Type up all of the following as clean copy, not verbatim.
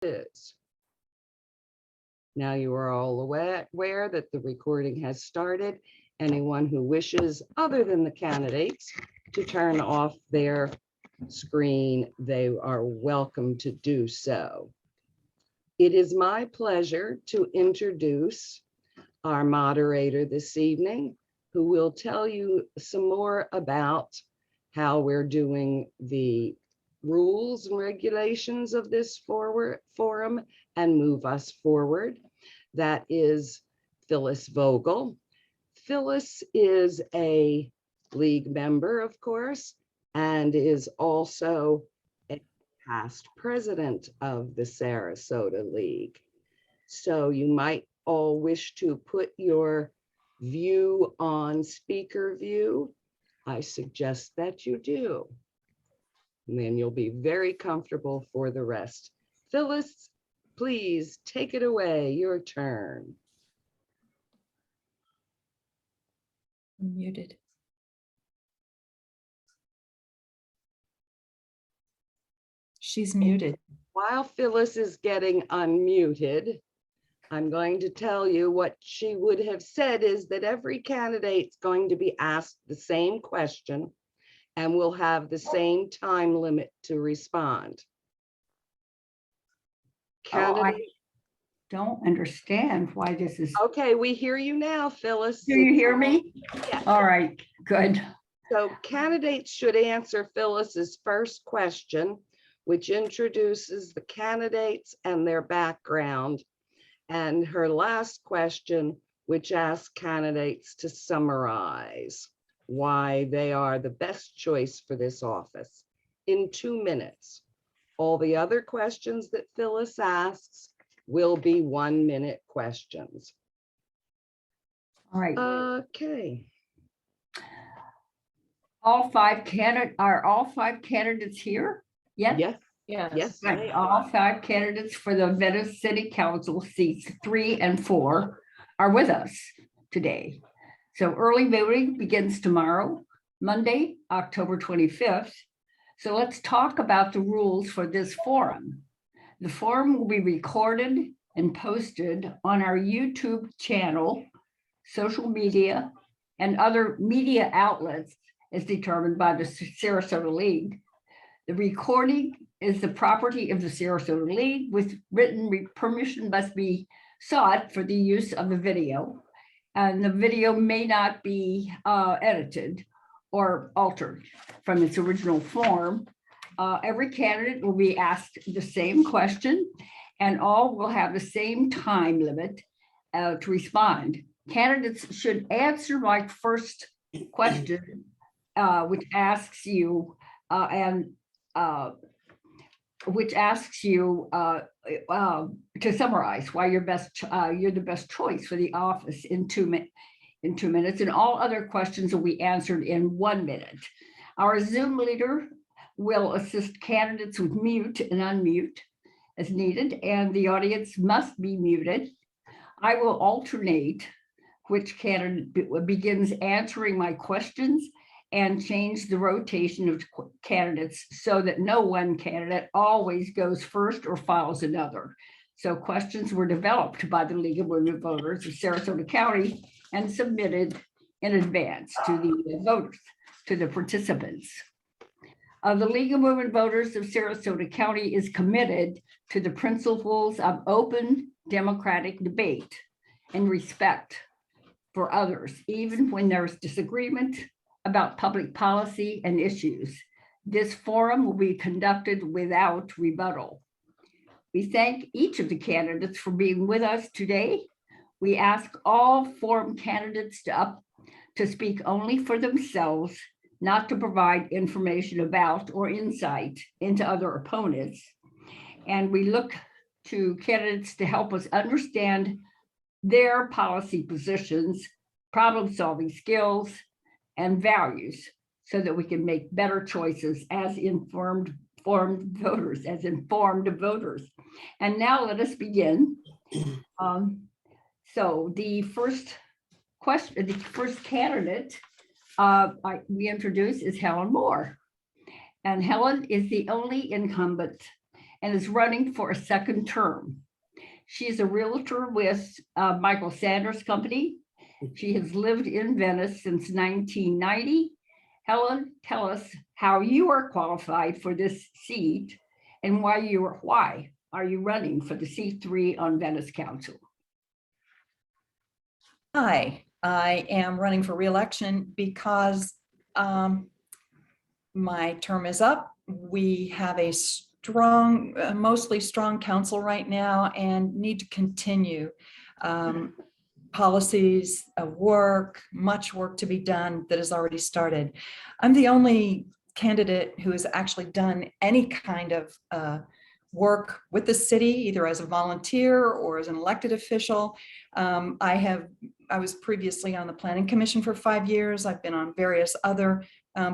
is. Now you are all aware that the recording has started. Anyone who wishes, other than the candidates, to turn off their screen, they are welcome to do so. It is my pleasure to introduce our moderator this evening, who will tell you some more about how we're doing the rules and regulations of this forum and move us forward. That is Phyllis Vogel. Phyllis is a league member, of course, and is also a past president of the Sarasota League. So you might all wish to put your view on speaker view. I suggest that you do. And then you'll be very comfortable for the rest. Phyllis, please take it away, your turn. Muted. She's muted. While Phyllis is getting unmuted, I'm going to tell you what she would have said is that every candidate's going to be asked the same question and will have the same time limit to respond. I don't understand why this is. Okay, we hear you now, Phyllis. Do you hear me? Yeah. All right, good. So candidates should answer Phyllis's first question, which introduces the candidates and their background, and her last question, which asks candidates to summarize why they are the best choice for this office in 2 minutes. All the other questions that Phyllis asks will be 1-minute questions. All right. Okay. Are all five candidates here? Yes. Yes. Yes. Right. All five candidates for the Venice City Council seats 3 and 4 are with us today. So early voting begins tomorrow, Monday, October 25th. So let's talk about the rules for this forum. The forum will be recorded and posted on our YouTube channel, social media, and other media outlets as determined by the Sarasota League. The recording is the property of the Sarasota League, with written permission must be sought for the use of the video, and the video may not be edited or altered from its original form. Every candidate will be asked the same question, and all will have the same time limit to respond. Candidates should answer my first question, which asks you to summarize why you're the best choice for the office in 2 minutes, and all other questions will be answered in 1 minute. Our Zoom leader will assist candidates with mute and unmute as needed, and the audience must be muted. I will alternate which candidate begins answering my questions and change the rotation of candidates so that no one candidate always goes first or follows another. So questions were developed by the League of Women Voters of Sarasota County and submitted in advance to the voters, to the participants. The League of Women Voters of Sarasota County is committed to the principles of open democratic debate and respect for others, even when there's disagreement about public policy and issues. This forum will be conducted without rebuttal. We thank each of the candidates for being with us today. We ask all forum candidates to speak only for themselves, not to provide information about or insight into other opponents. And we look to candidates to help us understand their policy positions, problem-solving skills, and values so that we can make better choices as informed voters. And now let us begin. So the first candidate we introduce is Helen Moore. And Helen is the only incumbent and is running for a second term. She is a realtor with Michael Sanders Company. She has lived in Venice since 1990. Helen, tell us how you are qualified for this seat and why are you running for the seat 3 on Venice Council? Hi, I am running for reelection because my term is up. We have a strong, mostly strong council right now and need to continue policies of work, much work to be done that has already started. I'm the only candidate who has actually done any kind of work with the city, either as a volunteer or as an elected official. I was previously on the Planning Commission for 5 years. I've been on various other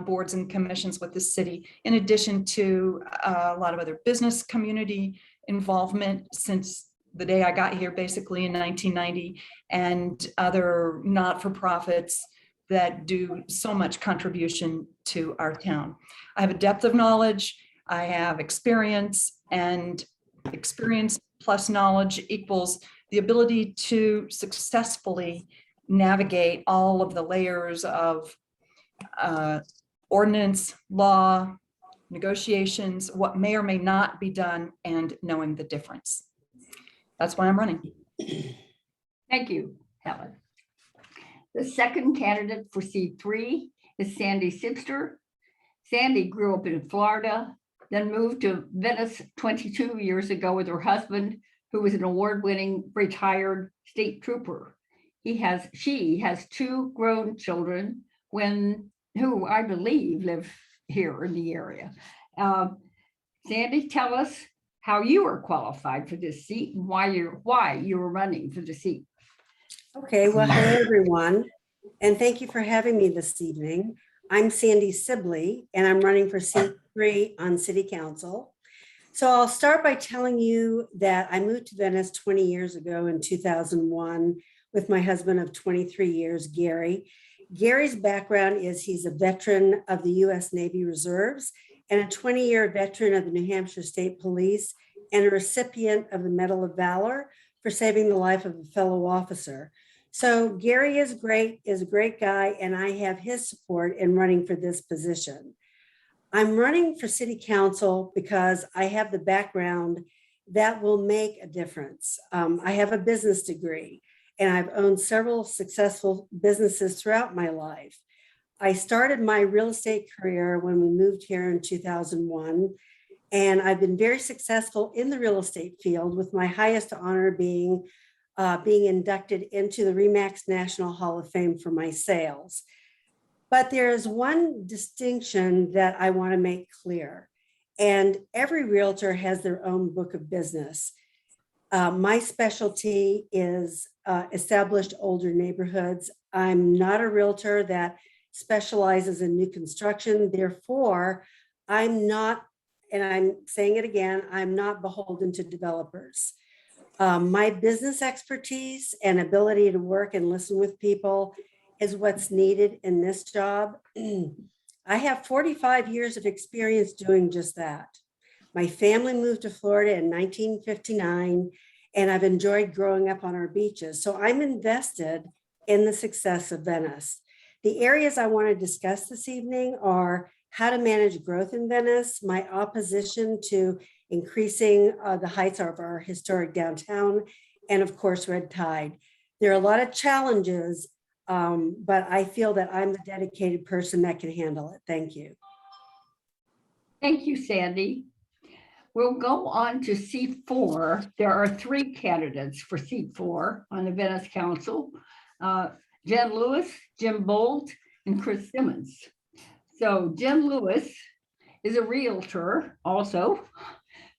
boards and commissions with the city, in addition to a lot of other business community involvement since the day I got here, basically in 1990, and other not-for-profits that do so much contribution to our town. I have a depth of knowledge, I have experience, and experience plus knowledge equals the ability to successfully navigate all of the layers of ordinance, law, negotiations, what may or may not be done, and knowing the difference. That's why I'm running. Thank you, Helen. The second candidate for seat 3 is Sandy Sibster. Sandy grew up in Florida, then moved to Venice 22 years ago with her husband, who was an award-winning retired state trooper. She has 2 grown children who I believe live here in the area. Sandy, tell us how you are qualified for this seat and why you're running for the seat. Okay, well, hello everyone, and thank you for having me this evening. I'm Sandy Sibley, and I'm running for seat 3 on City Council. So I'll start by telling you that I moved to Venice 20 years ago in 2001 with my husband of 23 years, Gary. Gary's background is he's a veteran of the U.S. Navy Reserves and a 20-year veteran of the New Hampshire State Police and a recipient of the Medal of Valor for saving the life of a fellow officer. So Gary is a great guy, and I have his support in running for this position. I'm running for City Council because I have the background that will make a difference. I have a business degree, and I've owned several successful businesses throughout my life. I started my real estate career when we moved here in 2001, and I've been very successful in the real estate field, with my highest honor being inducted into the RE/MAX National Hall of Fame for my sales. But there is one distinction that I want to make clear, and every realtor has their own book of business. My specialty is established older neighborhoods. I'm not a realtor that specializes in new construction. Therefore, I'm not, and I'm saying it again, I'm not beholden to developers. My business expertise and ability to work and listen with people is what's needed in this job. I have 45 years of experience doing just that. My family moved to Florida in 1959, and I've enjoyed growing up on our beaches. So I'm invested in the success of Venice. The areas I want to discuss this evening are how to manage growth in Venice, my opposition to increasing the heights of our historic downtown, and of course, red tide. There are a lot of challenges, but I feel that I'm the dedicated person that can handle it. Thank you. Thank you, Sandy. We'll go on to seat 4. There are 3 candidates for seat 4 on the Venice Council: Jen Lewis, Jim Bolt, and Chris Simmons. So Jen Lewis is a realtor also,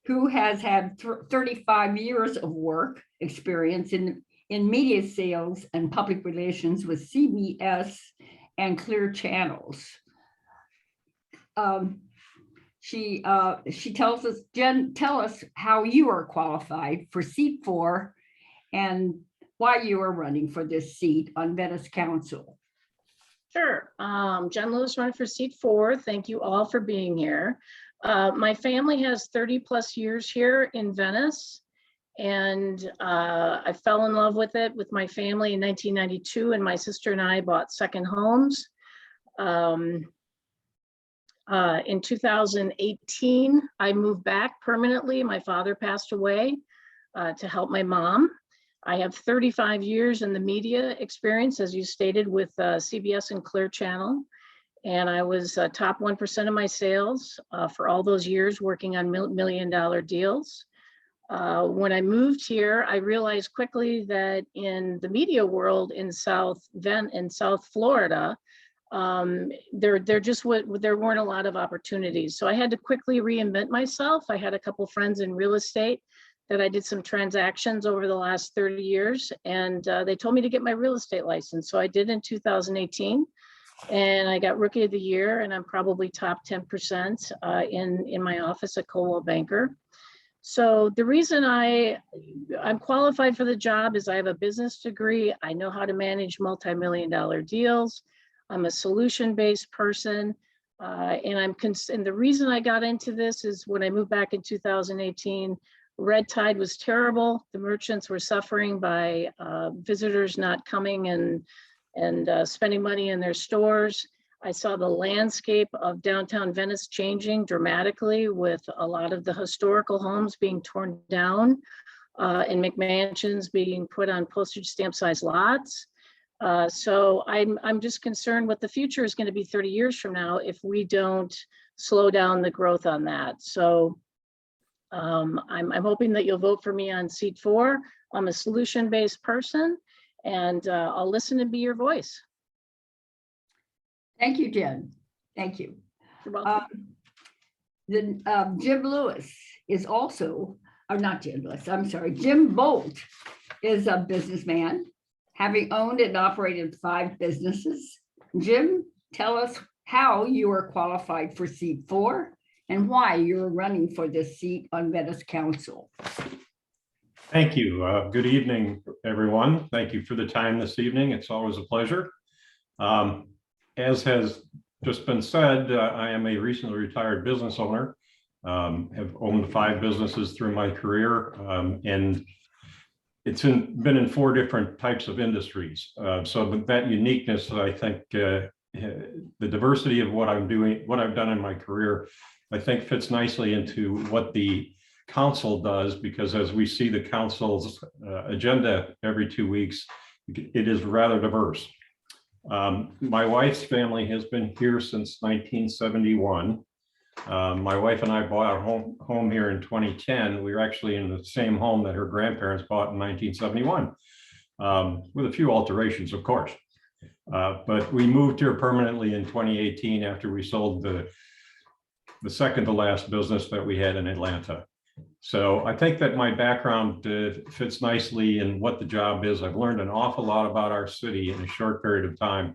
who has had 35 years of work experience in media sales and public relations with CBS and Clear Channels. She tells us, Jen, tell us how you are qualified for seat 4 and why you are running for this seat on Venice Council. Sure. Jen Lewis running for seat 4. Thank you all for being here. My family has 30 plus years here in Venice. And I fell in love with it with my family in 1992, and my sister and I bought second homes. In 2018, I moved back permanently. My father passed away to help my mom. I have 35 years in the media experience, as you stated, with CBS and Clear Channel. And I was top 1% of my sales for all those years working on million-dollar deals. When I moved here, I realized quickly that in the media world in South Florida, there weren't a lot of opportunities. So I had to quickly reinvent myself. I had a couple friends in real estate that I did some transactions over the last 30 years, and they told me to get my real estate license. So I did in 2018, and I got Rookie of the Year, and I'm probably top 10% in my office at Coldwell Banker. So the reason I'm qualified for the job is I have a business degree. I know how to manage multi-million-dollar deals. I'm a solution-based person. And the reason I got into this is when I moved back in 2018, red tide was terrible. The merchants were suffering by visitors not coming and spending money in their stores. I saw the landscape of downtown Venice changing dramatically with a lot of the historical homes being torn down and McMansions being put on postage stamp size lots. So I'm just concerned what the future is going to be 30 years from now if we don't slow down the growth on that. So I'm hoping that you'll vote for me on seat 4. I'm a solution-based person, and I'll listen and be your voice. Thank you, Jen. Thank you. You're welcome. Jim Lewis is also, or not Jim Lewis, I'm sorry, Jim Bolt is a businessman, having owned and operated 5 businesses. Jim, tell us how you are qualified for seat 4 and why you're running for this seat on Venice Council. Thank you. Good evening, everyone. Thank you for the time this evening. It's always a pleasure. As has just been said, I am a recently retired business owner, have owned 5 businesses through my career, and it's been in 4 different types of industries. So with that uniqueness, I think the diversity of what I'm doing, what I've done in my career, I think fits nicely into what the council does, because as we see the council's agenda every 2 weeks, it is rather diverse. My wife's family has been here since 1971. My wife and I bought our home here in 2010. We were actually in the same home that her grandparents bought in 1971, with a few alterations, of course. But we moved here permanently in 2018 after we sold the second to last business that we had in Atlanta. So I think that my background fits nicely in what the job is. I've learned an awful lot about our city in a short period of time,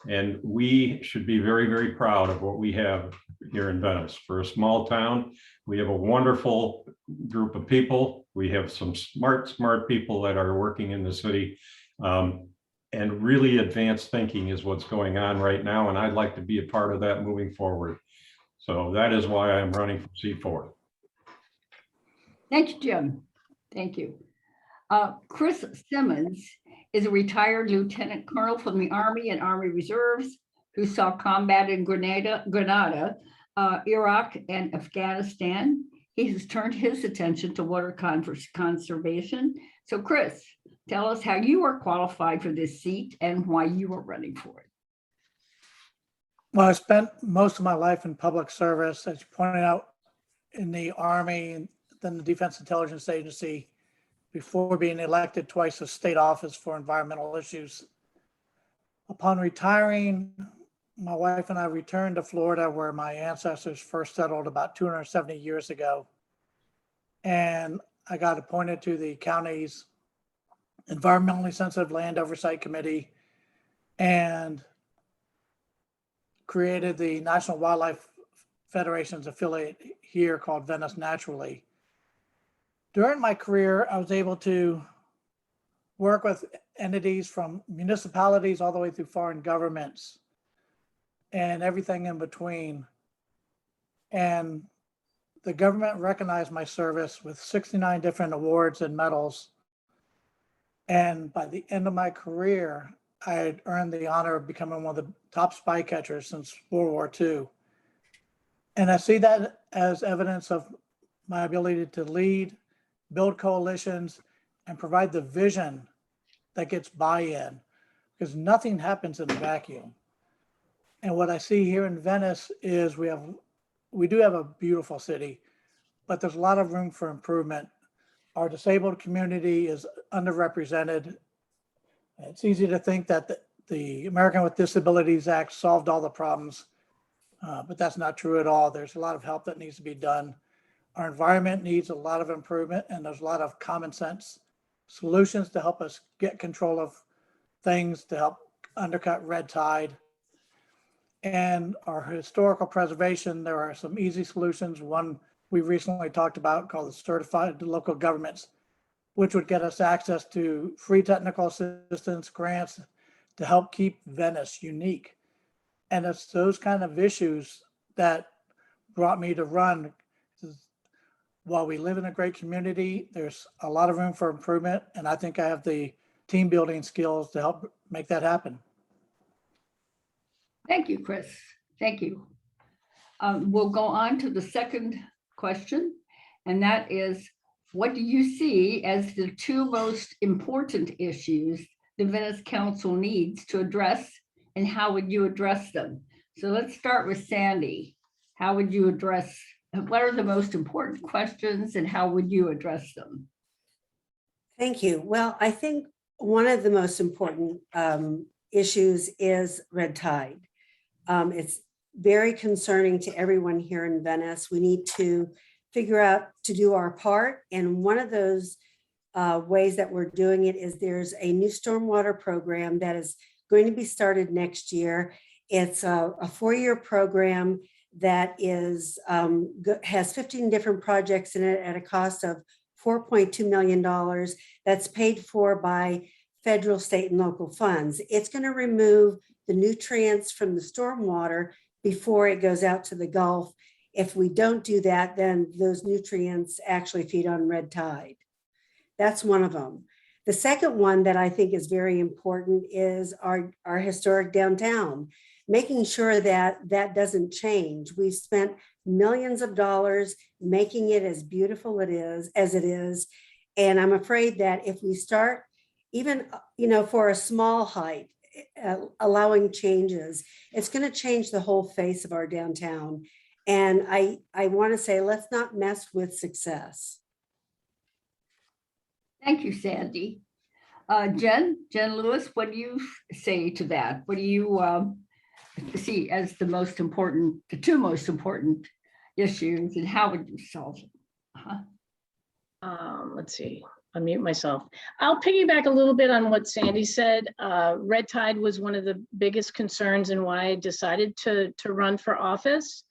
and we should be very, very proud of what we have here in Venice. For a small town, we have a wonderful group of people. We have some smart people that are working in the city, and really advanced thinking is what's going on right now, and I'd like to be a part of that moving forward. So that is why I'm running for seat 4. Thank you, Jim. Thank you. Chris Simmons is a retired lieutenant colonel from the Army and Army Reserves who saw combat in Grenada, Iraq, and Afghanistan. He has turned his attention to water conservation. So Chris, tell us how you are qualified for this seat and why you are running for it. Well, I spent most of my life in public service, as you pointed out, in the Army and then the Defense Intelligence Agency, before being elected twice to state office for environmental issues. Upon retiring, my wife and I returned to Florida, where my ancestors first settled about 270 years ago. And I got appointed to the county's Environmentally Sensitive Land Oversight Committee and created the National Wildlife Federation's affiliate here called Venice Naturally. During my career, I was able to work with entities from municipalities all the way through foreign governments and everything in between. And the government recognized my service with 69 different awards and medals. And by the end of my career, I had earned the honor of becoming one of the top spy catchers since World War II. And I see that as evidence of my ability to lead, build coalitions, and provide the vision that gets buy-in, because nothing happens in a vacuum. And what I see here in Venice is we do have a beautiful city, but there's a lot of room for improvement. Our disabled community is underrepresented. It's easy to think that the American with Disabilities Act solved all the problems, but that's not true at all. There's a lot of help that needs to be done. Our environment needs a lot of improvement, and there's a lot of common sense solutions to help us get control of things to help undercut red tide. And our historical preservation, there are some easy solutions. One we recently talked about called the certified local governments, which would get us access to free technical assistance grants to help keep Venice unique. And it's those kind of issues that brought me to run. While we live in a great community, there's a lot of room for improvement, and I think I have the team building skills to help make that happen. Thank you, Chris. Thank you. We'll go on to the second question, and that is, what do you see as the two most important issues the Venice Council needs to address, and how would you address them? So let's start with Sandy. How would you address, what are the most important questions, and how would you address them? Thank you. Well, I think one of the most important issues is red tide. It's very concerning to everyone here in Venice. We need to figure out to do our part. And one of those ways that we're doing it is there's a new stormwater program that is going to be started next year. It's a 4-year program that is has 15 different projects in it at a cost of $4.2 million that's paid for by federal, state, and local funds. It's going to remove the nutrients from the stormwater before it goes out to the Gulf. If we don't do that, then those nutrients actually feed on red tide. That's one of them. The second one that I think is very important is our historic downtown, making sure that that doesn't change. We've spent millions of dollars making it as beautiful as it is. And I'm afraid that if we start, even, for a small height, allowing changes, it's going to change the whole face of our downtown. And I want to say, let's not mess with success. Thank you, Sandy. Jen Lewis, what do you say to that? What do you see as the two most important issues, and how would you solve them? Let's see, unmute myself. I'll piggyback a little bit on what Sandy said. Red tide was one of the biggest concerns and why I decided to run for office.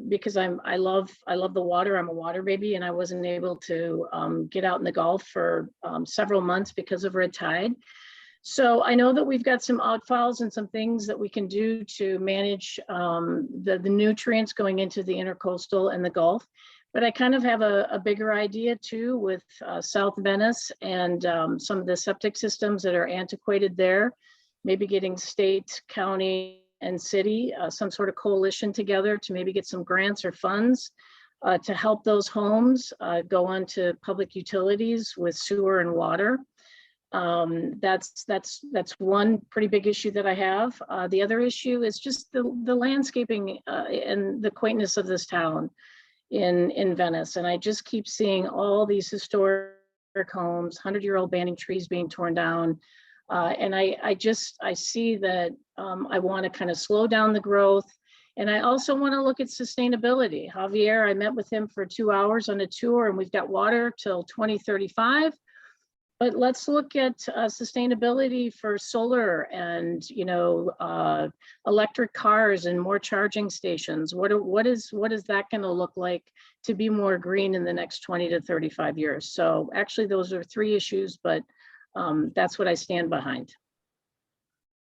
Because I love the water. I'm a water baby, and I wasn't able to get out in the Gulf for several months because of red tide. So I know that we've got some outfalls and some things that we can do to manage the nutrients going into the intercoastal and the Gulf. But I kind of have a bigger idea too with South Venice and some of the septic systems that are antiquated there, maybe getting state, county, and city, some sort of coalition together to maybe get some grants or funds to help those homes go on to public utilities with sewer and water. That's one pretty big issue that I have. The other issue is just the landscaping and the quaintness of this town in Venice. And I just keep seeing all these historic homes, 100-year-old banning trees being torn down. And I see that I want to kind of slow down the growth. And I also want to look at sustainability. Javier, I met with him for 2 hours on a tour, and we've got water till 2035. But let's look at sustainability for solar and, electric cars and more charging stations. What is that going to look like to be more green in the next 20 to 35 years? So actually, those are 3 issues, but that's what I stand behind.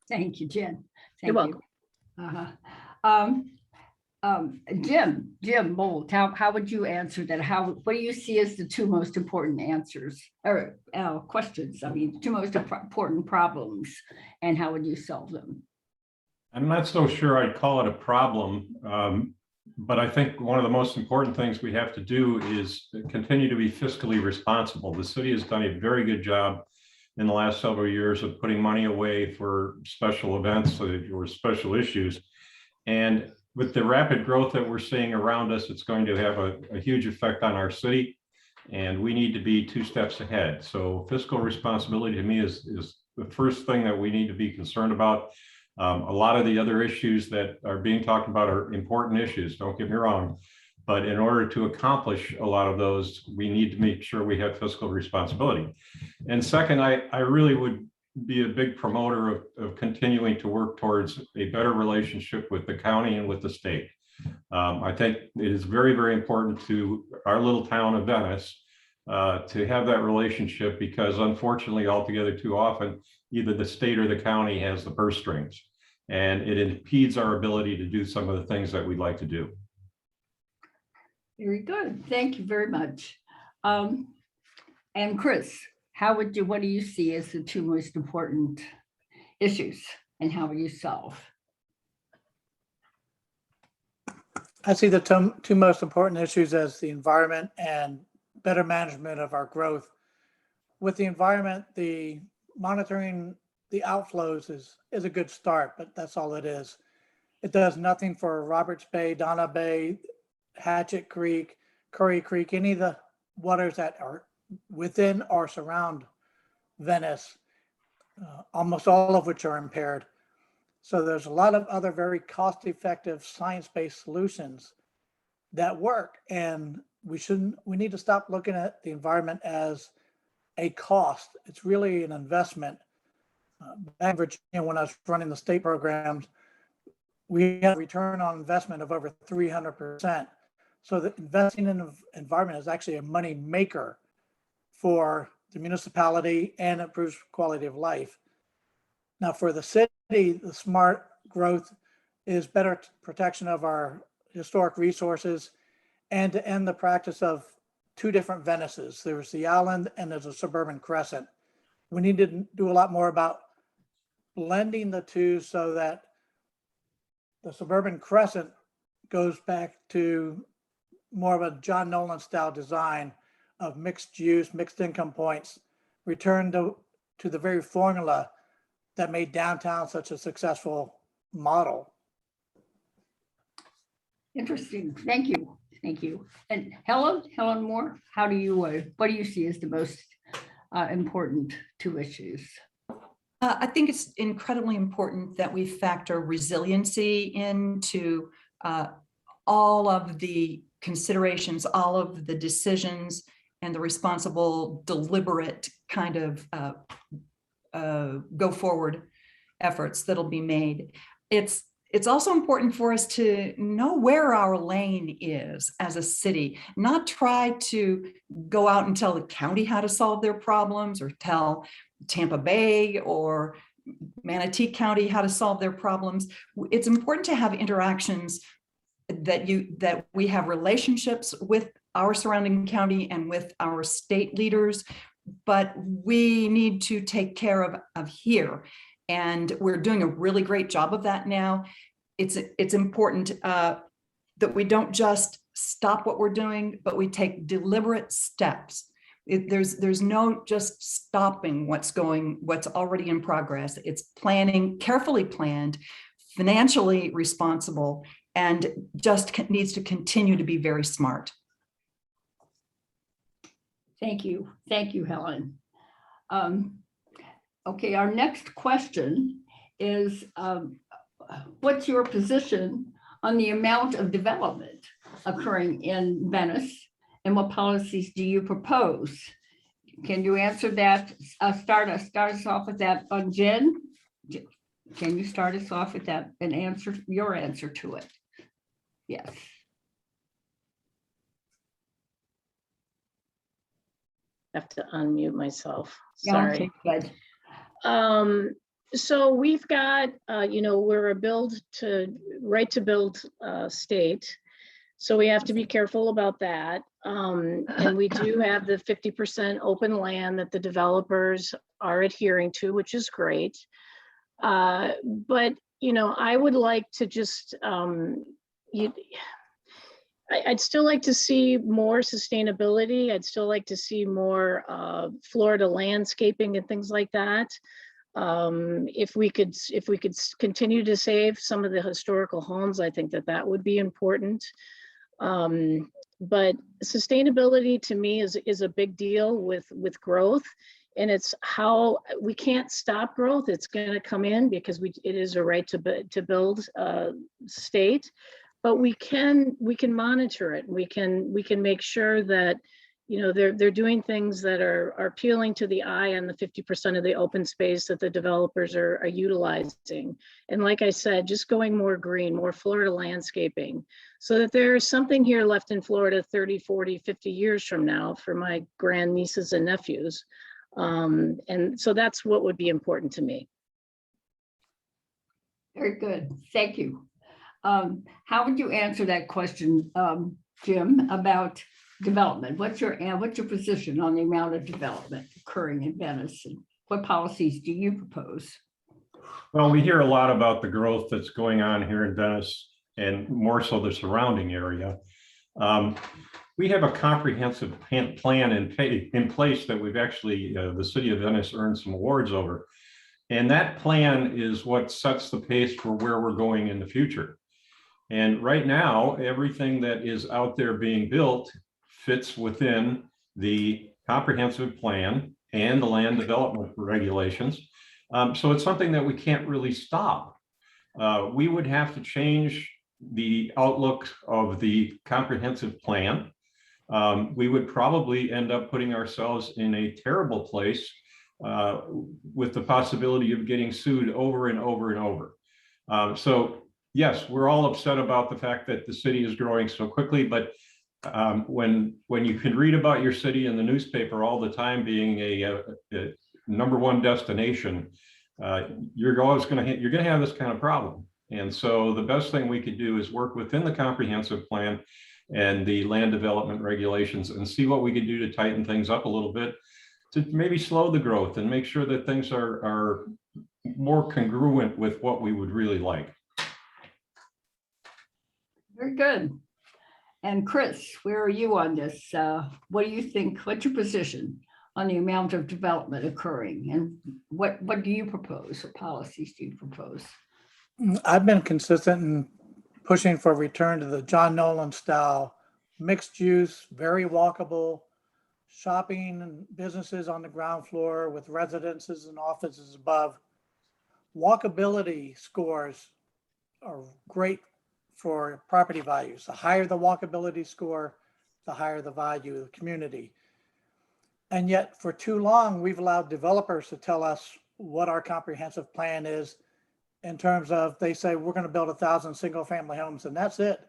Thank you, Jen. You're welcome. Jim Bolt, how would you answer that? What do you see as the two most important answers or questions? I mean, two most important problems, and how would you solve them? I'm not so sure I'd call it a problem, but I think one of the most important things we have to do is continue to be fiscally responsible. The city has done a very good job in the last several years of putting money away for special events or special issues. And with the rapid growth that we're seeing around us, it's going to have a huge effect on our city. And we need to be 2 steps ahead. So fiscal responsibility to me is the first thing that we need to be concerned about. A lot of the other issues that are being talked about are important issues, don't get me wrong. But in order to accomplish a lot of those, we need to make sure we have fiscal responsibility. And second, I really would be a big promoter of continuing to work towards a better relationship with the county and with the state. I think it is very, very important to our little town of Venice to have that relationship, because unfortunately, altogether too often, either the state or the county has the purse strings, and it impedes our ability to do some of the things that we'd like to do. Very good. Thank you very much. And Chris, what do you see as the two most important issues, and how will you solve? I see the two most important issues as the environment and better management of our growth. With the environment, the monitoring the outflows is a good start, but that's all it is. It does nothing for Roberts Bay, Donna Bay, Hatchet Creek, Curry Creek, any of the waters that are within or surround Venice, almost all of which are impaired. So there's a lot of other very cost-effective science-based solutions that work, and we need to stop looking at the environment as a cost. It's really an investment. Back in Virginia, when I was running the state programs, we had a return on investment of over 300%. So that investing in the environment is actually a money maker for the municipality and improves quality of life. Now, for the city, the smart growth is better protection of our historic resources and to end the practice of 2 different Venices. There's the island and there's a suburban crescent. We need to do a lot more about blending the two so that the suburban crescent goes back to more of a John Nolan style design of mixed use, mixed income points, return to the very formula that made downtown such a successful model. Interesting. Thank you. Thank you. And Helen Moore, what do you see as the most important 2 issues? I think it's incredibly important that we factor resiliency into all of the considerations, all of the decisions, and the responsible, deliberate kind of go forward efforts that'll be made. It's also important for us to know where our lane is as a city, not try to go out and tell the county how to solve their problems or tell Tampa Bay or Manatee County how to solve their problems. It's important to have interactions that we have relationships with our surrounding county and with our state leaders, but we need to take care of here. And we're doing a really great job of that now. It's important that we don't just stop what we're doing, but we take deliberate steps. There's no just stopping what's already in progress. It's planning, carefully planned, financially responsible, and just needs to continue to be very smart. Thank you. Thank you, Helen. Okay, our next question is, what's your position on the amount of development occurring in Venice, and what policies do you propose? Can you answer that? Start us off with that on Jen. Can you start us off with that and answer your answer to it? Yes. I have to unmute myself. Yeah, Sorry. okay, good. So we've got, we're a right to build state. So we have to be careful about that. And we do have the 50% open land that the developers are adhering to, which is great. But, I would like to just, I'd still like to see more sustainability. I'd still like to see more Florida landscaping and things like that. If we could continue to save some of the historical homes, I think that would be important. But sustainability to me is a big deal with growth, and it's how we can't stop growth. It's going to come in because it is a right to build state, but we can monitor it. We can make sure that they're doing things that are appealing to the eye on the 50% of the open space that the developers are utilizing. And like I said, just going more green, more Florida landscaping, so that there's something here left in Florida 30, 40, 50 years from now for my grandnieces and nephews. And so that's what would be important to me. Very good. Thank you. How would you answer that question, Jim, about development? What's your position on the amount of development occurring in Venice, and what policies do you propose? Well, we hear a lot about the growth that's going on here in Venice, and more so the surrounding area. We have a comprehensive plan in place that we've actually, the city of Venice earned some awards over. And that plan is what sets the pace for where we're going in the future. And right now, everything that is out there being built fits within the comprehensive plan and the land development regulations. So it's something that we can't really stop. We would have to change the outlook of the comprehensive plan. We would probably end up putting ourselves in a terrible place with the possibility of getting sued over and over and over. So yes, we're all upset about the fact that the city is growing so quickly, but when you can read about your city in the newspaper all the time being a #1 destination, you're going to have this kind of problem. And so the best thing we could do is work within the comprehensive plan and the land development regulations and see what we could do to tighten things up a little bit, to maybe slow the growth and make sure that things are more congruent with what we would really like. Very good. And Chris, where are you on this? What do you think? What's your position on the amount of development occurring, and what do you propose? What policies do you propose? I've been consistent in pushing for a return to the John Nolan style, mixed use, very walkable, shopping and businesses on the ground floor with residences and offices above. Walkability scores are great for property values. The higher the walkability score, the higher the value of the community. And yet for too long, we've allowed developers to tell us what our comprehensive plan is, in terms of, they say, we're going to build 1,000 single family homes and that's it.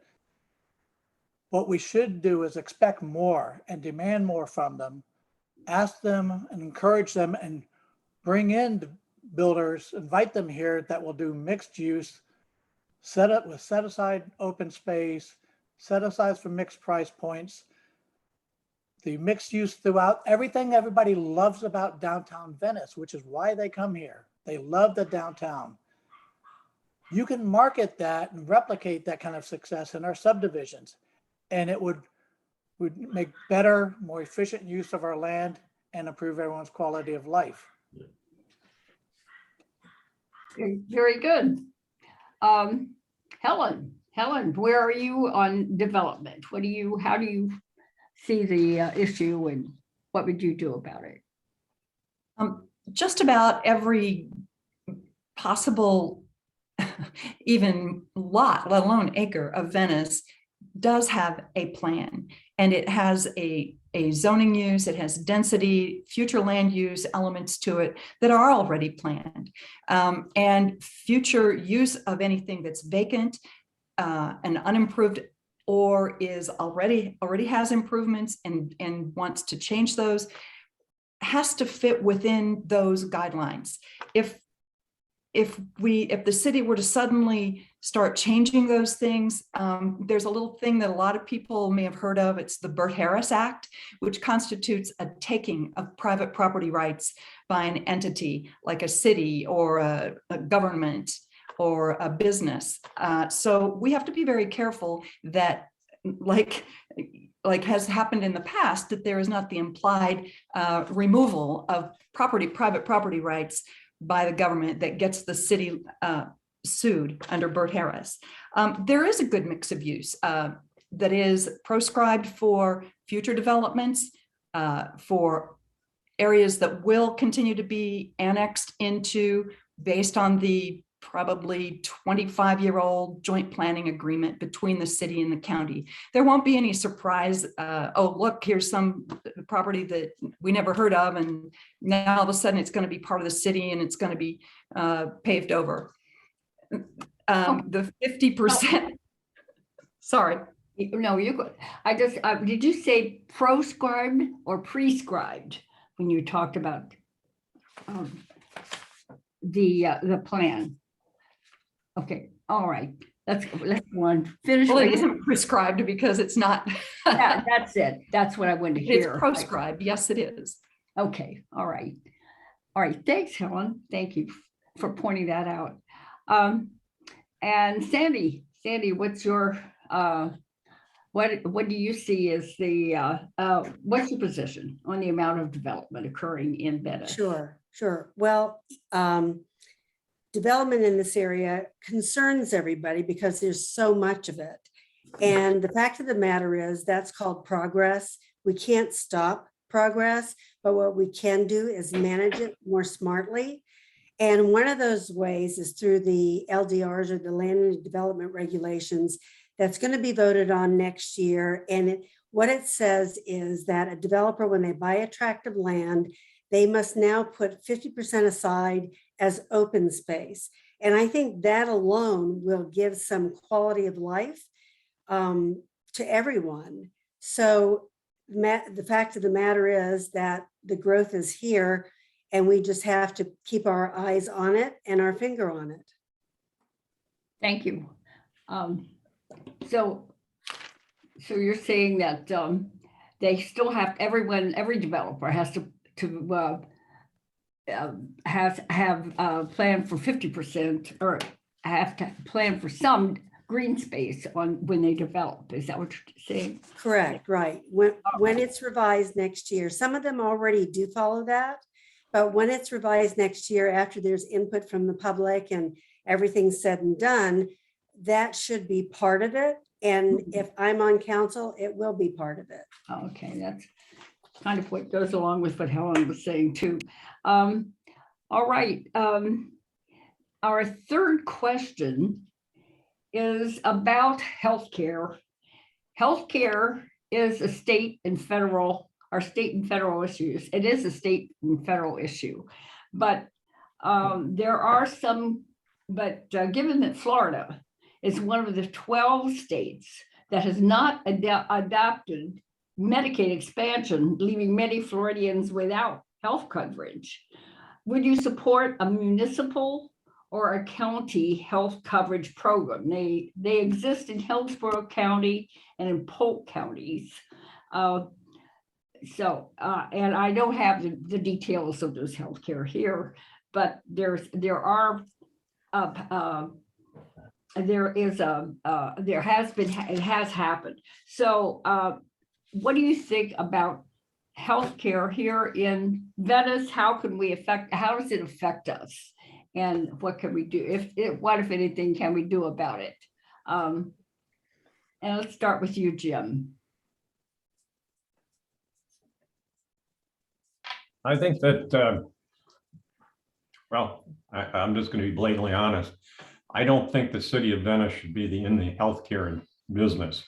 What we should do is expect more and demand more from them, ask them and encourage them, and bring in builders, invite them here that will do mixed use, set aside open space, set aside for mixed price points, the mixed use throughout, everything everybody loves about downtown Venice, which is why they come here. They love the downtown. You can market that and replicate that kind of success in our subdivisions, and it would make better, more efficient use of our land and improve everyone's quality of life. Very good. Helen, where are you on development? How do you see the issue, and what would you do about it? Just about every possible even lot, let alone acre of Venice, does have a plan, and it has a zoning use, it has density, future land use elements to it that are already planned, and future use of anything that's vacant and unimproved, or is already has improvements and wants to change those, has to fit within those guidelines. If if the city were to suddenly start changing those things, there's a little thing that a lot of people may have heard of. It's the Burt-Harris Act, which constitutes a taking of private property rights by an entity like a city or a government or a business. So we have to be very careful that, like has happened in the past, that there is not the implied removal of private property rights by the government that gets the city sued under Burt-Harris. There is a good mix of use that is proscribed for future developments, for areas that will continue to be annexed into based on the probably 25-year-old joint planning agreement between the city and the county. There won't be any surprise, oh, look, here's some property that we never heard of, and now all of a sudden it's going to be part of the city and it's going to be paved over. The 50%, sorry. No, you're good. I just, did you say proscribed or prescribed when you talked about the plan? Okay, all right. Let's one finish. Well, it isn't prescribed because it's not. That's it. That's what I wanted to hear. It's proscribed. Yes, it is. Okay, all right. All right, thanks, Helen. Thank you for pointing that out. And Sandy, what's your what do you see as the what's your position on the amount of development occurring in Venice? Sure. Well, development in this area concerns everybody because there's so much of it. And the fact of the matter is that's called progress. We can't stop progress, but what we can do is manage it more smartly. And one of those ways is through the LDRs, or the Land and Development Regulations, that's going to be voted on next year. And what it says is that a developer, when they buy a tract of land, they must now put 50% aside as open space. And I think that alone will give some quality of life to everyone. So the fact of the matter is that the growth is here, and we just have to keep our eyes on it and our finger on it. Thank you. So you're saying that they still have, every developer has to have planned for 50%, or have to plan for some green space on when they develop. Is that what you're saying? Correct, right. When it's revised next year, some of them already do follow that, but when it's revised next year, after there's input from the public and everything's said and done, that should be part of it. And if I'm on council, it will be part of it. Okay, that's kind of what goes along with what Helen was saying too. All right. Our third question is about healthcare. Healthcare is a state and federal issues. It is a state and federal issue, but there are some, given that Florida is one of the 12 states that has not adopted Medicaid expansion, leaving many Floridians without health coverage, would you support a municipal or a county health coverage program? They exist in Hillsborough County and in Polk counties. And I don't have the details of this healthcare here, but there has happened. So what do you think about healthcare here in Venice? How does it affect us? And what can we do? What, if anything, can we do about it? And let's start with you, Jim. I think that, I'm just going to be blatantly honest. I don't think the city of Venice should be in the healthcare business.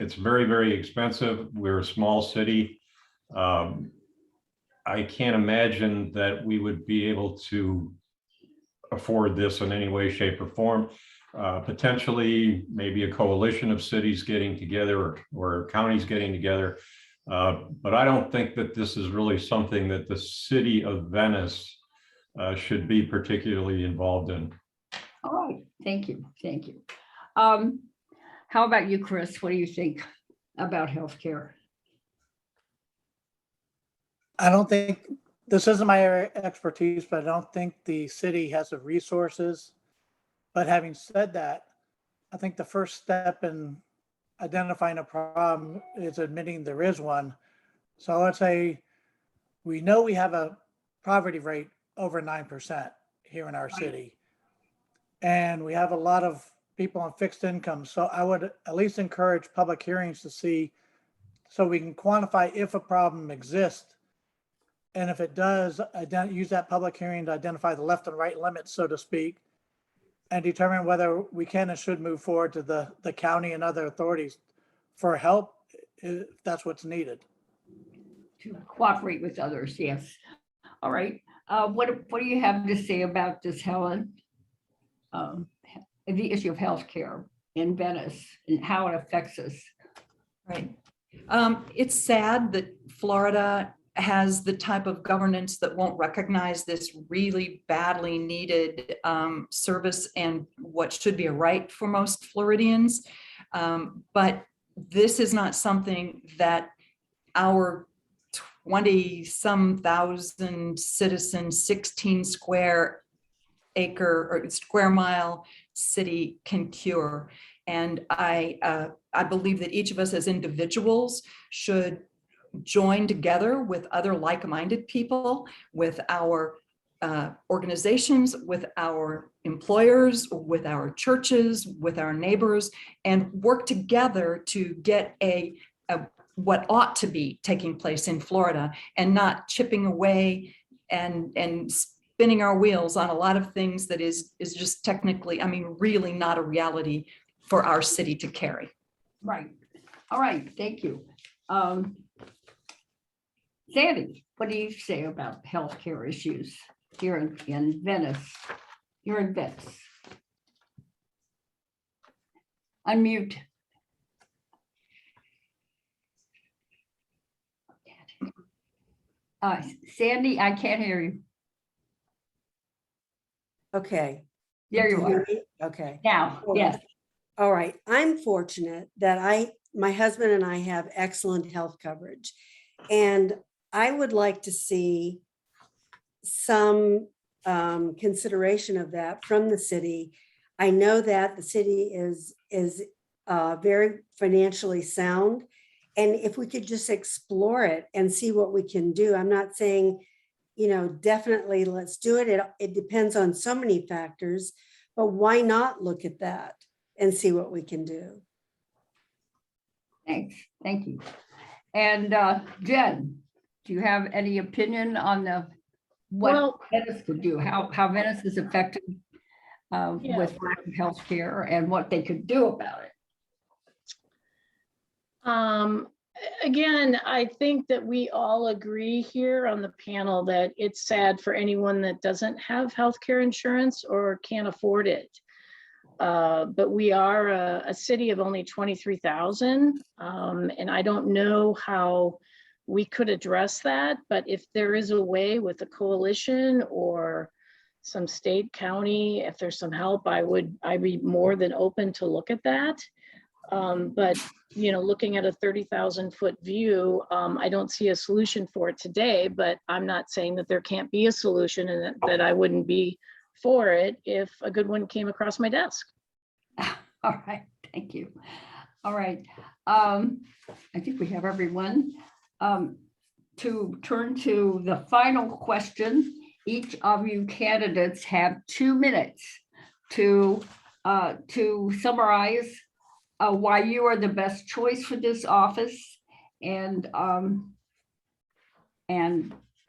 It's very, very expensive. We're a small city. I can't imagine that we would be able to afford this in any way, shape, or form. Potentially, maybe a coalition of cities getting together or counties getting together. But I don't think that this is really something that the city of Venice should be particularly involved in. All right, thank you, thank you. How about you, Chris? What do you think about healthcare? I don't think, this isn't my area of expertise, but I don't think the city has the resources. But having said that, I think the first step in identifying a problem is admitting there is one. So let's say we know we have a poverty rate over 9% here in our city. And we have a lot of people on fixed income. So I would at least encourage public hearings to see, so we can quantify if a problem exists. And if it does, use that public hearing to identify the left and right limits, so to speak, and determine whether we can and should move forward to the county and other authorities for help if that's what's needed. To cooperate with others, yes. All right, what do you have to say about this, Helen? The issue of healthcare in Venice and how it affects us. Right. It's sad that Florida has the type of governance that won't recognize this really badly needed service and what should be a right for most Floridians. But this is not something that our 20-some thousand citizens, 16 square acre or square mile city can cure. And I believe that each of us as individuals should join together with other like-minded people, with our organizations, with our employers, with our churches, with our neighbors, and work together to get what ought to be taking place in Florida, and not chipping away and spinning our wheels on a lot of things that is just technically, I mean, really not a reality for our city to carry. Right. All right, thank you. Sandy, what do you say about healthcare issues here in Venice? You're in Venice. Unmute. Sandy, I can't hear you. Okay. There you are. Okay. Now, yes. All right. I'm fortunate that my husband and I have excellent health coverage. And I would like to see some consideration of that from the city. I know that the city is very financially sound. And if we could just explore it and see what we can do, I'm not saying, definitely let's do it. It depends on so many factors, but why not look at that and see what we can do? Thanks. Thank you. And Jen, do you have any opinion on what Venice could do, how Venice is affected with lack of health care and what they could do about it? Again, I think that we all agree here on the panel that it's sad for anyone that doesn't have healthcare insurance or can't afford it. But we are a city of only 23,000, and I don't know how we could address that, but if there is a way with a coalition or some state, county, if there's some help, I'd be more than open to look at that. But looking at a 30,000 foot view, I don't see a solution for it today, but I'm not saying that there can't be a solution and that I wouldn't be for it if a good one came across my desk. All right, thank you. All right, I think we have everyone. To turn to the final question, each of you candidates have 2 minutes to summarize why you are the best choice for this office. And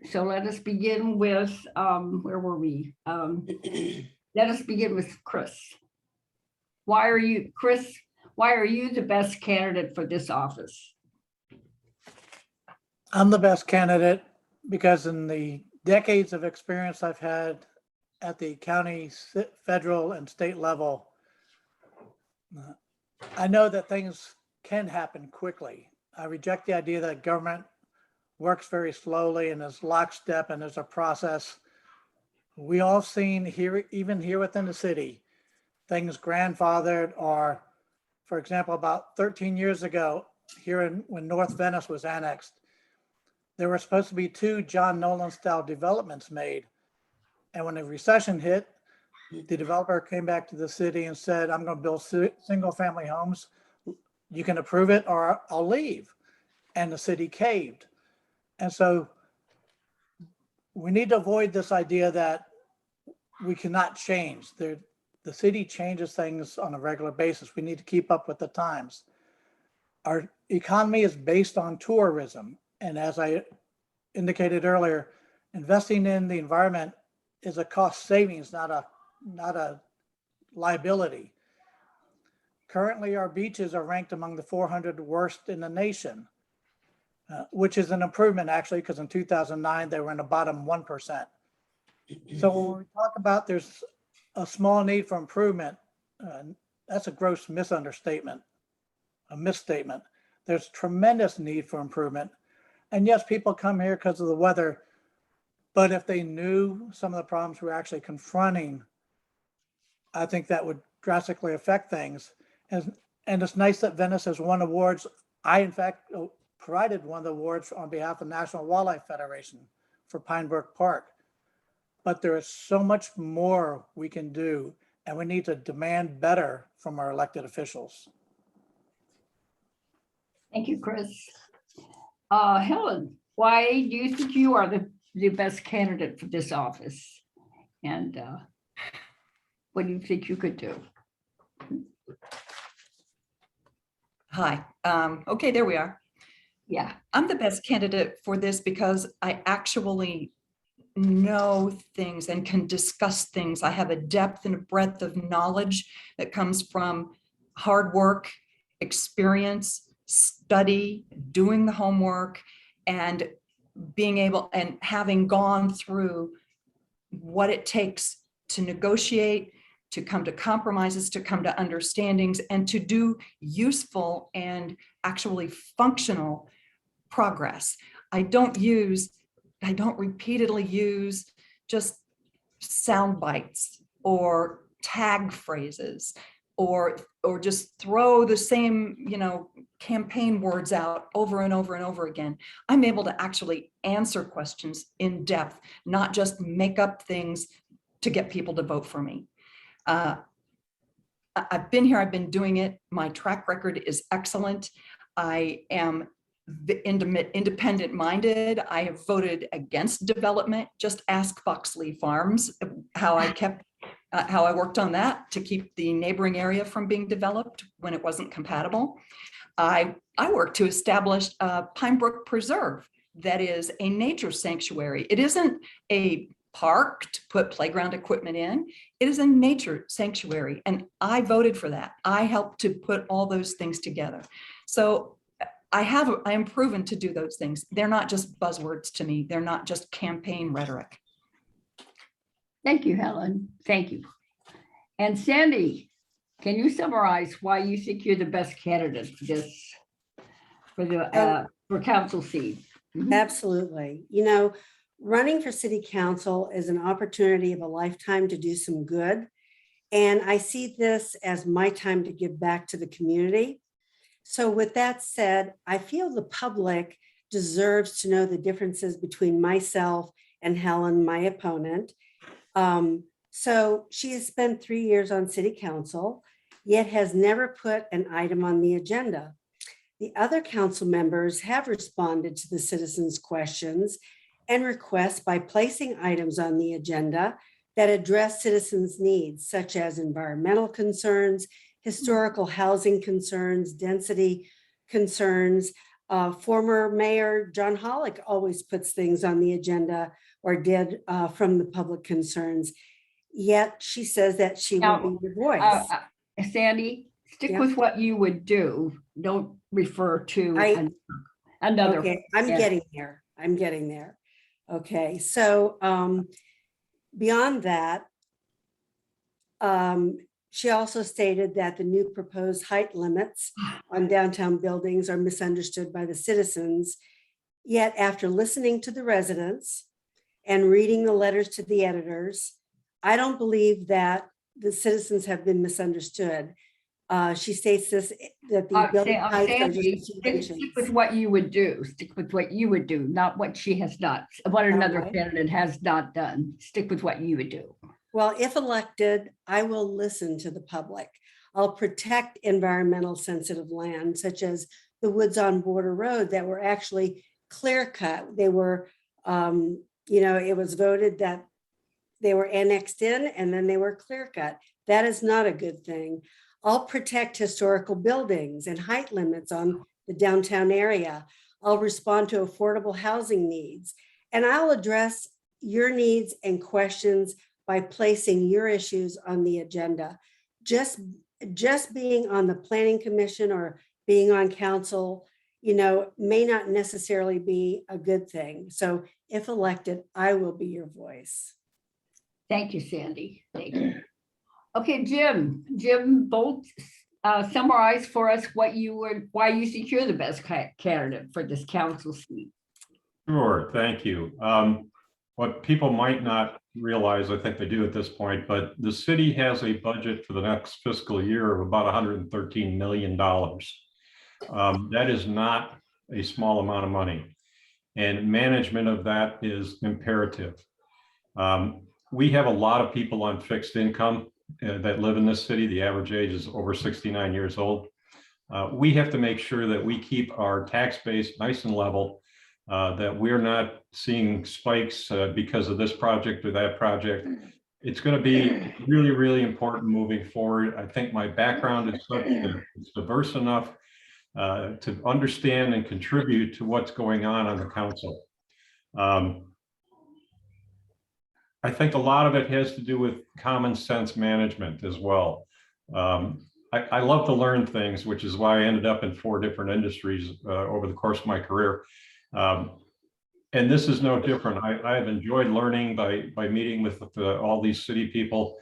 so let us begin with, where were we? Let us begin with Chris. Why are you the best candidate for this office? I'm the best candidate because in the decades of experience I've had at the county, federal, and state level, I know that things can happen quickly. I reject the idea that government works very slowly and is lockstep and there's a process. we all seen here, even here within the city, things grandfathered or, for example, about 13 years ago, here when North Venice was annexed, there were supposed to be 2 John Nolan style developments made. And when the recession hit, the developer came back to the city and said, I'm going to build single family homes. You can approve it or I'll leave. And the city caved. And so we need to avoid this idea that we cannot change. The city changes things on a regular basis. We need to keep up with the times. Our economy is based on tourism. And as I indicated earlier, investing in the environment is a cost savings, not a liability. Currently, our beaches are ranked among the 400 worst in the nation, which is an improvement actually, because in 2009, they were in the bottom 1%. So when we talk about there's a small need for improvement, that's a gross misunderstatement, a misstatement. There's tremendous need for improvement. And yes, people come here because of the weather, but if they knew some of the problems we're actually confronting, I think that would drastically affect things. And it's nice that Venice has won awards. I, in fact, provided one of the awards on behalf of National Wildlife Federation for Pine Brook Park. But there is so much more we can do, and we need to demand better from our elected officials. Thank you, Chris. Helen, why do you think you are the best candidate for this office? And what do you think you could do? Hi. Okay, there we are. Yeah. I'm the best candidate for this because I actually know things and can discuss things. I have a depth and a breadth of knowledge that comes from hard work, experience, study, doing the homework, and being able and having gone through what it takes to negotiate, to come to compromises, to come to understandings, and to do useful and actually functional progress. I don't repeatedly use just sound bites or tag phrases or just throw the same, campaign words out over and over and over again. I'm able to actually answer questions in depth, not just make up things to get people to vote for me. I've been here, I've been doing it. My track record is excellent. I am independent minded. I have voted against development. Just ask Foxley Farms how I worked on that to keep the neighboring area from being developed when it wasn't compatible. I worked to establish Pine Brook Preserve, that is a nature sanctuary. It isn't a park to put playground equipment in. It is a nature sanctuary, and I voted for that. I helped to put all those things together. So I am proven to do those things. They're not just buzzwords to me. They're not just campaign rhetoric. Thank you, Helen. Thank you. And Sandy, can you summarize why you think you're the best candidate for council seat? Mhm. Absolutely. Running for city council is an opportunity of a lifetime to do some good. And I see this as my time to give back to the community. So with that said, I feel the public deserves to know the differences between myself and Helen, my opponent. So she has spent 3 years on city council, yet has never put an item on the agenda. The other council members have responded to the citizens' questions and requests by placing items on the agenda that address citizens' needs, such as environmental concerns, historical housing concerns, density concerns. Former Mayor John Hollick always puts things on the agenda or did from the public concerns. Yet she says that she will be your voice. Sandy, stick Yeah. with what you would do. Don't refer to another. Okay, I'm getting there. I'm getting there. Okay, so beyond that, she also stated that the new proposed height limits on downtown buildings are misunderstood by the citizens. Yet after listening to the residents, and reading the letters to the editors, I don't believe that the citizens have been misunderstood. She states this, that the building heights are just a Sandy, few stick inches. with what you would do. Stick with what you would do, not what she has done, what another Okay. candidate has not done. Stick with what you would do. Well, if elected, I will listen to the public. I'll protect environmental sensitive land, such as the woods on Border Road that were actually clear cut. They were, it was voted that they were annexed in and then they were clear cut. That is not a good thing. I'll protect historical buildings and height limits on the downtown area. I'll respond to affordable housing needs, and I'll address your needs and questions by placing your issues on the agenda. Just being on the planning commission or being on council, may not necessarily be a good thing. So if elected, I will be your voice. Thank you, Sandy. Thank you. Okay, Jim, Bolt, summarize for us why you think you're the best candidate for this council seat. Sure, thank you. What people might not realize, I think they do at this point, but the city has a budget for the next fiscal year of about $113 million. That is not a small amount of money, and management of that is imperative. We have a lot of people on fixed income that live in this city. The average age is over 69 years old. We have to make sure that we keep our tax base nice and level, that we're not seeing spikes because of this project or that project. It's going to be really, really important moving forward. I think my background is such that it's diverse enough to understand and contribute to what's going on the council. I think a lot of it has to do with common sense management as well. I love to learn things, which is why I ended up in 4 different industries over the course of my career. And this is no different. I have enjoyed learning by meeting with all these city people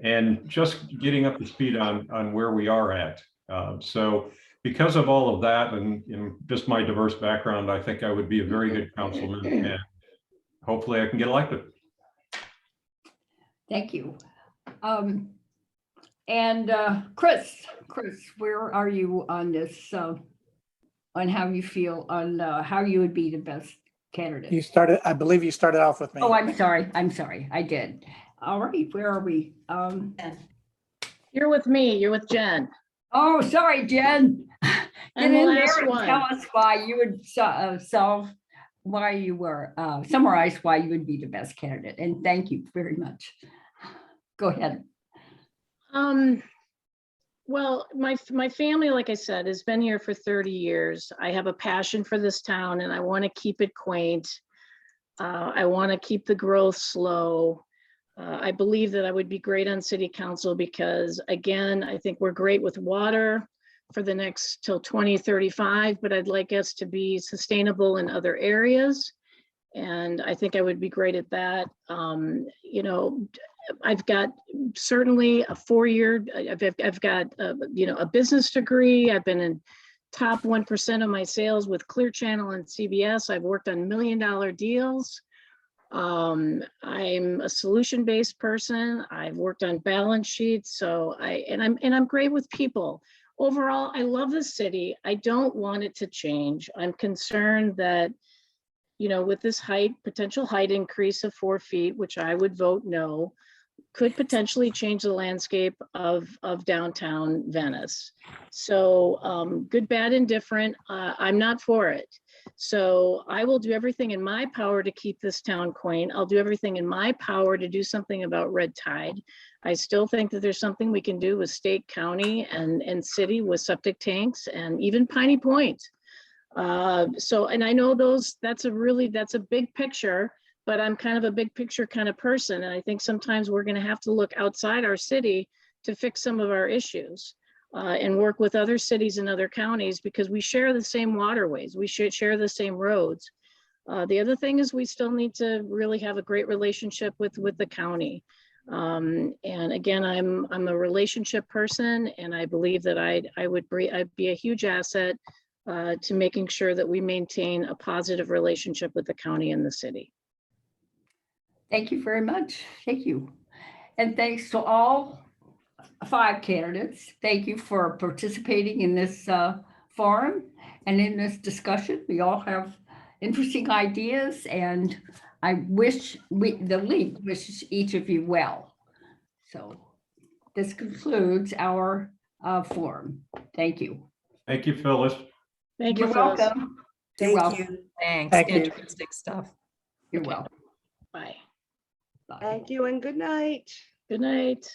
and just getting up to speed on where we are at. So because of all of that and just my diverse background, I think I would be a very good councilman, and hopefully I can get elected. Thank you. And Chris, where are you on this, on how you feel on how you would be the best candidate? I believe you started off with me. Oh, I'm sorry, I did. All right, where are we? You're with me, you're with Jen. Oh, sorry, Jen. Get I'm the in there last and one. tell us why you would summarize why you would be the best candidate. And thank you very much. Go ahead. Well, my family, like I said, has been here for 30 years. I have a passion for this town and I want to keep it quaint. I want to keep the growth slow. I believe that I would be great on city council because, again, I think we're great with water for the next till 2035, but I'd like us to be sustainable in other areas. And I think I would be great at that. I've got certainly a 4-year, I've got, a business degree. I've been in top 1% of my sales with Clear Channel and CBS. I've worked on $1 million deals. I'm a solution-based person. I've worked on balance sheets. So I'm great with people. Overall, I love the city. I don't want it to change. I'm concerned that, with this potential height increase of 4 feet, which I would vote no, could potentially change the landscape of downtown Venice. So good, bad, indifferent, I'm not for it. So I will do everything in my power to keep this town quaint. I'll do everything in my power to do something about red tide. I still think that there's something we can do with state, county, and city with septic tanks and even Piney Point. And I know that's a big picture, but I'm kind of a big picture kind of person. And I think sometimes we're going to have to look outside our city to fix some of our issues and work with other cities and other counties because we share the same waterways. We should share the same roads. The other thing is we still need to really have a great relationship with the county. And again, I'm a relationship person, and I believe that I'd be a huge asset to making sure that we maintain a positive relationship with the county and the city. Thank you very much. Thank you. And thanks to all 5 candidates. Thank you for participating in this forum and in this discussion. We all have interesting ideas, and I wish the league wishes each of you well. So this concludes our forum. Thank you. Thank you, Phyllis. Thank you, You're Phyllis. welcome. You're Thank welcome. you. Thanks. Thank you. Interesting stuff. You're Okay. welcome. Bye. Bye. Thank you and good night. Good night.